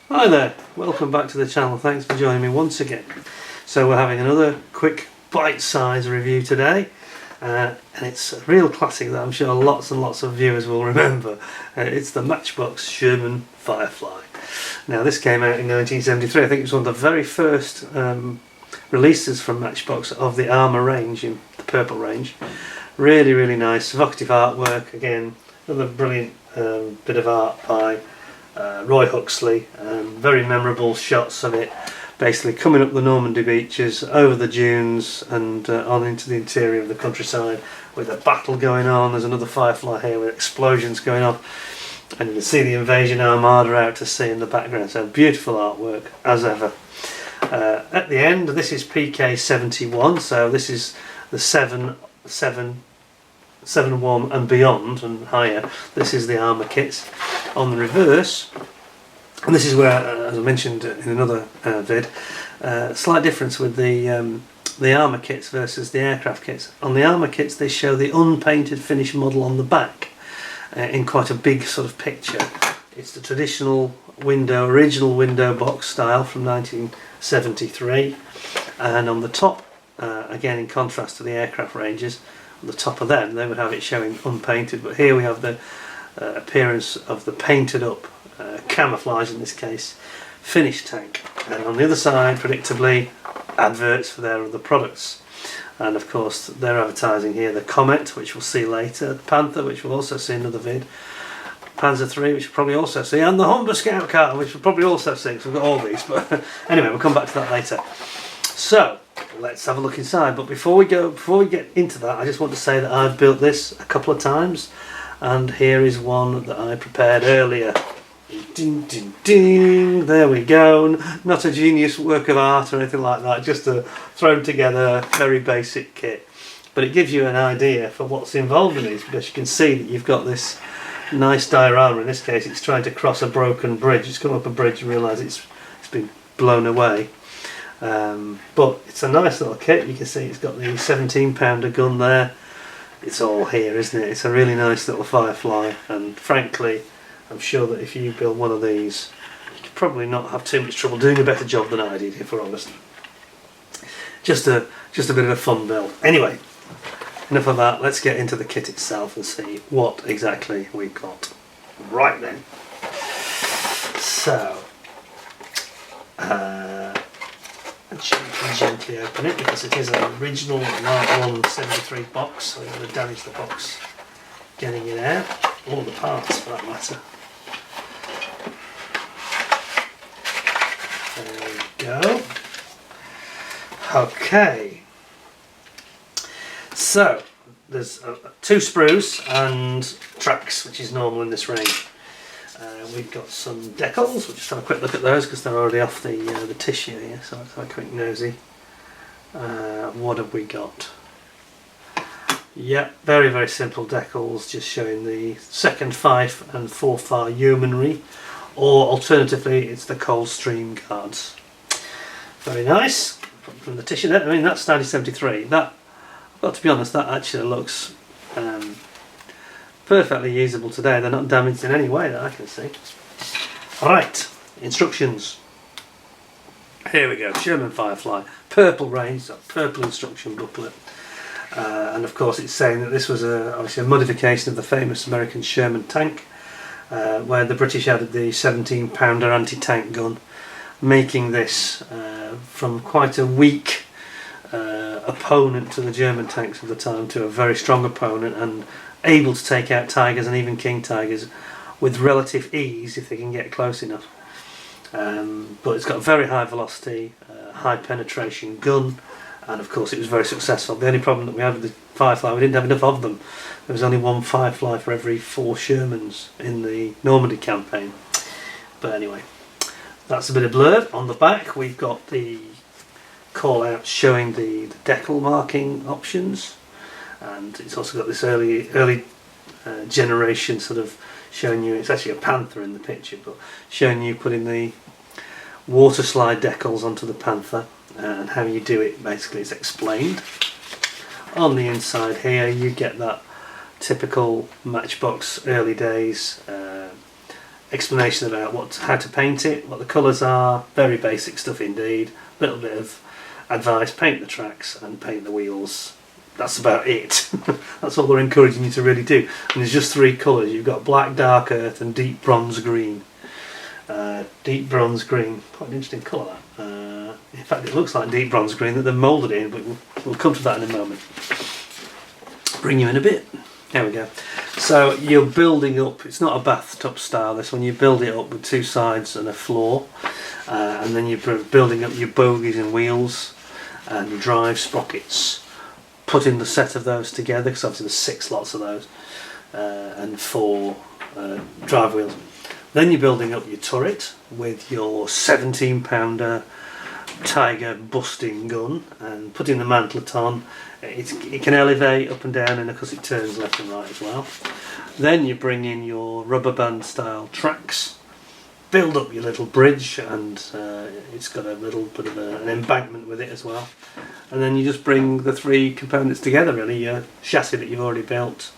Hi there, welcome back to the channel. Thanks for joining me once again. So we're having another quick bite-sized review today, and it's a real classic that I'm sure lots and lots of viewers will remember. It's the Matchbox Sherman Firefly. Now this came out in 1973. I think it was one of the very first releases from Matchbox of the Armour range, in the purple range. Really nice, evocative artwork. Again, another brilliant bit of art by Roy Oxley, very memorable shots of it basically coming up the Normandy beaches, over the dunes and on into the interior of the countryside with a battle going on. There's another Firefly here with explosions going off, and you can see the invasion armada out to sea in the background. So beautiful artwork as ever. At the end, this is PK-71, so this is the 7.1 and beyond and higher. This is the armour kits. On the reverse, and this is where, as I mentioned in another vid, slight difference with the armour kits versus the aircraft kits. On the armour kits they show the unpainted finished model on the back in quite a big sort of picture. It's the traditional original window box style from 1973, and on the top, again in contrast to the aircraft ranges, on the top of them they would have it showing unpainted, but here we have the appearance of the painted up, camouflage in this case, finished tank. And on the other side, predictably, adverts for their other products. And of course they're advertising here the Comet, which we'll see later, the Panther, which we'll also see in another vid, Panzer III, which we'll probably also see, and the Humber Scout Car, which we'll probably also see, because we've got all these, but anyway, we'll come back to that later. So let's have a look inside, but before we get into that, I just want to say that I've built this a couple of times, and here is one that I prepared earlier. Ding, ding, ding. There we go. Not a genius work of art or anything like that, just a thrown together very basic kit, but it gives you an idea for what's involved in these, because you can see that you've got this nice diorama. In this case it's trying to cross a broken bridge. It's come up a bridge and realise it's been blown away, but it's a nice little kit. You can see it's got the 17-pounder gun there. It's all here, isn't it? It's a really nice little Firefly, and frankly I'm sure that if you build one of these you could probably not have too much trouble doing a better job than I did, if we're honest. Just a bit of a fun build. Anyway, enough of that, let's get into the kit itself and see what exactly we've got. Right then, so gently open it, because it is an original Mark 1 73 box, so I'm going to damage the box getting it out, all the parts for that matter. There we go. Okay, so there's two sprues and tracks, which is normal in this range. We've got some decals. We'll just have a quick look at those because they're already off the tissue here, so let's have a quick nosy. What have we got? Yeah, very simple decals, just showing the 2nd Fife and 4th Fire Yeomanry, or alternatively it's the Coldstream Guards. Very nice. From the tissue there, I mean that's 1973. That, I've got to be honest, that actually looks perfectly usable today. They're not damaged in any way that I can see. Right, instructions. Here we go, Sherman Firefly, purple range, so purple instruction booklet. And of course it's saying that this was obviously a modification of the famous American Sherman tank, where the British added the 17-pounder anti-tank gun, making this from quite a weak opponent to the German tanks of the time to a very strong opponent, and able to take out Tigers and even King Tigers with relative ease if they can get close enough. But it's got a very high velocity, high penetration gun, and of course it was very successful. The only problem that we had with the Firefly, we didn't have enough of them. There was only one Firefly for every 4 Shermans in the Normandy campaign. But anyway, that's a bit of blurb. On the back we've got the call out showing the decal marking options, and it's also got this early generation sort of showing you, it's actually a Panther in the picture, but showing you putting the water slide decals onto the Panther, and how you do it basically is explained. On the inside here you get that typical Matchbox early days explanation about how to paint it, what the colours are, very basic stuff indeed. A little bit of advice: paint the tracks and paint the wheels. That's about it. That's all they're encouraging you to really do. And there's just 3 colours. You've got black, dark earth and deep bronze green. Deep bronze green, quite an interesting colour that. In fact, it looks like deep bronze green that they've moulded in, but we'll come to that in a moment. Bring you in a bit. There we go. So you're building up, it's not a bathtub style this one, you build it up with 2 sides and a floor, and then you're building up your bogies and wheels and your drive sprockets, putting the set of those together, because obviously there's 6 lots of those, and 4 drive wheels. Then you're building up your turret with your 17-pounder Tiger busting gun and putting the mantlet on. It can elevate up and down, and of course it turns left and right as well. Then you bring in your rubber band style tracks, build up your little bridge, and it's got a little bit of an embankment with it as well. And then you just bring the 3 components together, really, your chassis that you've already built.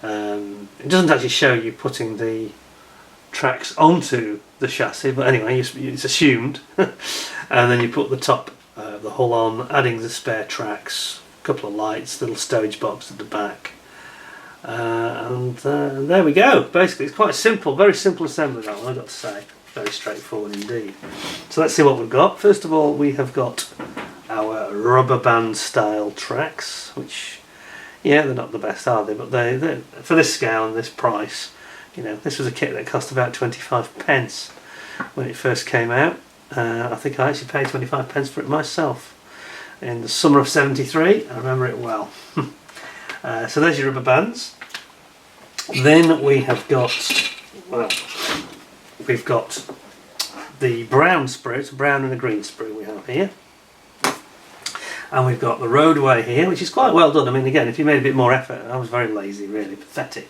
It doesn't actually show you putting the tracks onto the chassis, but anyway, it's assumed. And then you put the top of the hull on, adding the spare tracks, a couple of lights, little stowage box at the back, and there we go. Basically, it's quite simple, very simple assembly, that one, I've got to say. Very straightforward indeed. So let's see what we've got. First of all, we have got our rubber band style tracks, which, yeah, they're not the best, are they? But they for this scale and this price, you know, this was a kit that cost about 25 pence when it first came out. I think I actually paid 25 pence for it myself in the summer of '73. I remember it well. So there's your rubber bands. Then we have got, well, we've got the brown sprue. It's a brown and a green sprue we have here. And we've got the roadway here, which is quite well done. I mean, again, if you made a bit more effort, I was very lazy, really pathetic.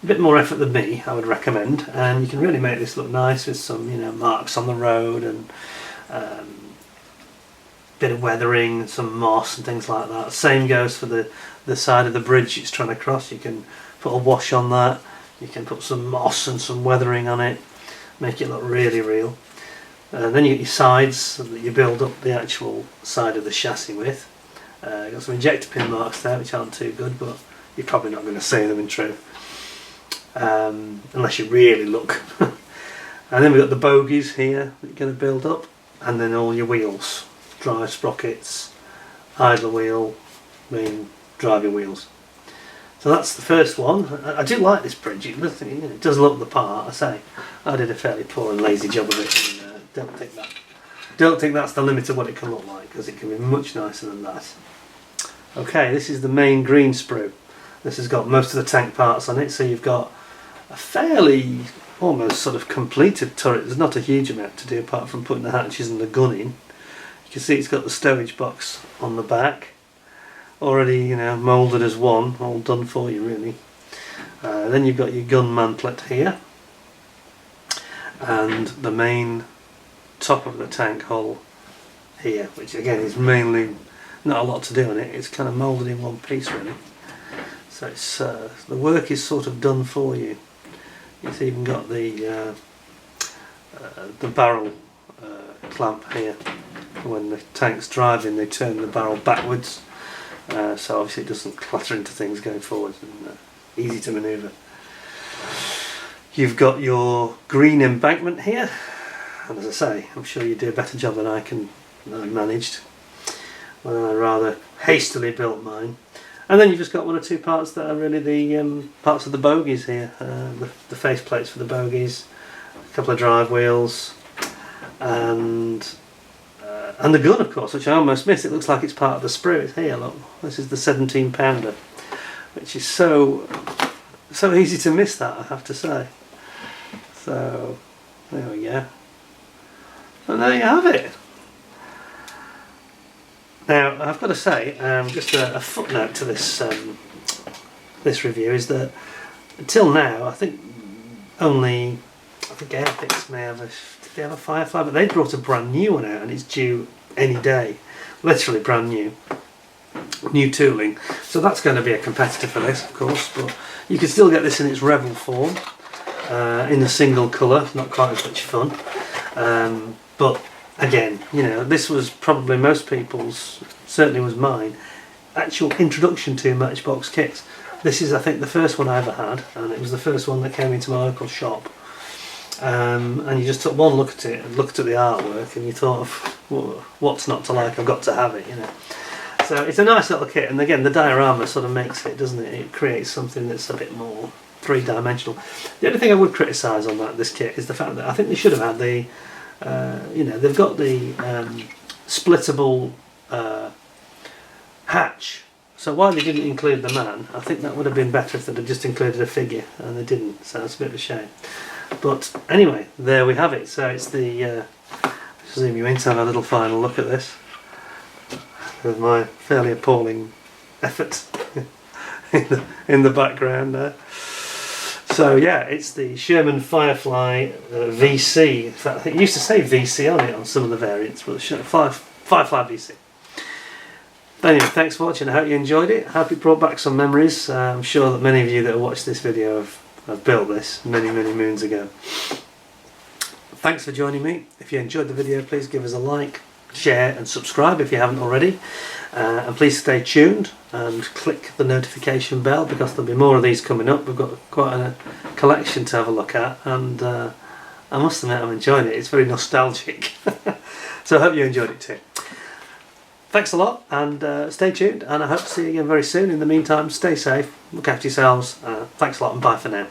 A bit more effort than me, I would recommend, and you can really make this look nice with some, you know, marks on the road and bit of weathering and some moss and things like that. Same goes for the side of the bridge it's trying to cross. You can put a wash on that, you can put some moss and some weathering on it, make it look really real. And then you get your sides that you build up the actual side of the chassis with. Got some injector pin marks there which aren't too good, but you're probably not going to see them in truth. Unless you really look. And then we've got the bogies here that you're going to build up, and then all your wheels, drive sprockets, idler wheel, main driving wheels. So that's the first one. I do like this bridge. It does look the part. I say I did a fairly poor and lazy job of it, and don't think that's the limit of what it can look like, because it can be much nicer than that. Okay, this is the main green sprue. This has got most of the tank parts on it, so you've got a fairly almost sort of completed turret. There's not a huge amount to do apart from putting the hatches and the gun in. You can see it's got the stowage box on the back, already, you know, moulded as one, all done for you really. Then you've got your gun mantlet here, and the main top of the tank hull here, which again is mainly not a lot to do on it. It's kind of moulded in one piece really. So it's the work is sort of done for you. It's even got the barrel clamp here. When the tank's driving, they turn the barrel backwards, so obviously it doesn't clatter into things going forwards, and easy to manoeuvre. You've got your green embankment here, and as I say, I'm sure you do a better job than I managed when I rather hastily built mine. And then you've just got one or two parts that are really the parts of the bogies here. The face plates for the bogies, a couple of drive wheels, and the gun, of course, which I almost missed. It looks like it's part of the sprue. It's here, look. This is the 17-pounder, which is so easy to miss that, I have to say. So, there we go. And there you have it. Now, I've got to say, just a footnote to this this review is that until now, I think Airfix may have did they have a Firefly, but they brought a brand new one out, and it's due any day, literally brand new tooling. So that's going to be a competitor for this, of course, but you can still get this in its Rebel form. in a single colour, not quite as much fun. But again, you know, this was probably most people's, certainly was mine, actual introduction to Matchbox kits. This is, I think, the first one I ever had, and it was the first one that came into my local shop. And you just took one look at it and looked at the artwork, and you thought, what's not to like? I've got to have it, you know. So it's a nice little kit, and again, the diorama sort of makes it, doesn't it? It creates something that's a bit more three-dimensional. The only thing I would criticise on this kit is the fact that I think they should have had the, you know, they've got the splittable hatch. So while they didn't include the man, I think that would have been better if they'd have just included a figure, and they didn't, so it's a bit of a shame. But anyway, there we have it. So it's the, zoom you in to have a little final look at this, with my fairly appalling effort in the background there. So yeah, it's the Sherman Firefly VC. In fact, I think it used to say VC on it on some of the variants, but Firefly VC. But anyway, thanks for watching. I hope you enjoyed it. I hope it brought back some memories. I'm sure that many of you that have watched this video have built this many moons ago. Thanks for joining me. If you enjoyed the video, please give us a like, share and subscribe if you haven't already. And please stay tuned and click the notification bell, because there'll be more of these coming up. We've got quite a collection to have a look at, and I must admit I'm enjoying it. It's very nostalgic. So I hope you enjoyed it too. Thanks a lot, and stay tuned, and I hope to see you again very soon. In the meantime, stay safe, look after yourselves. Thanks a lot, and bye for now.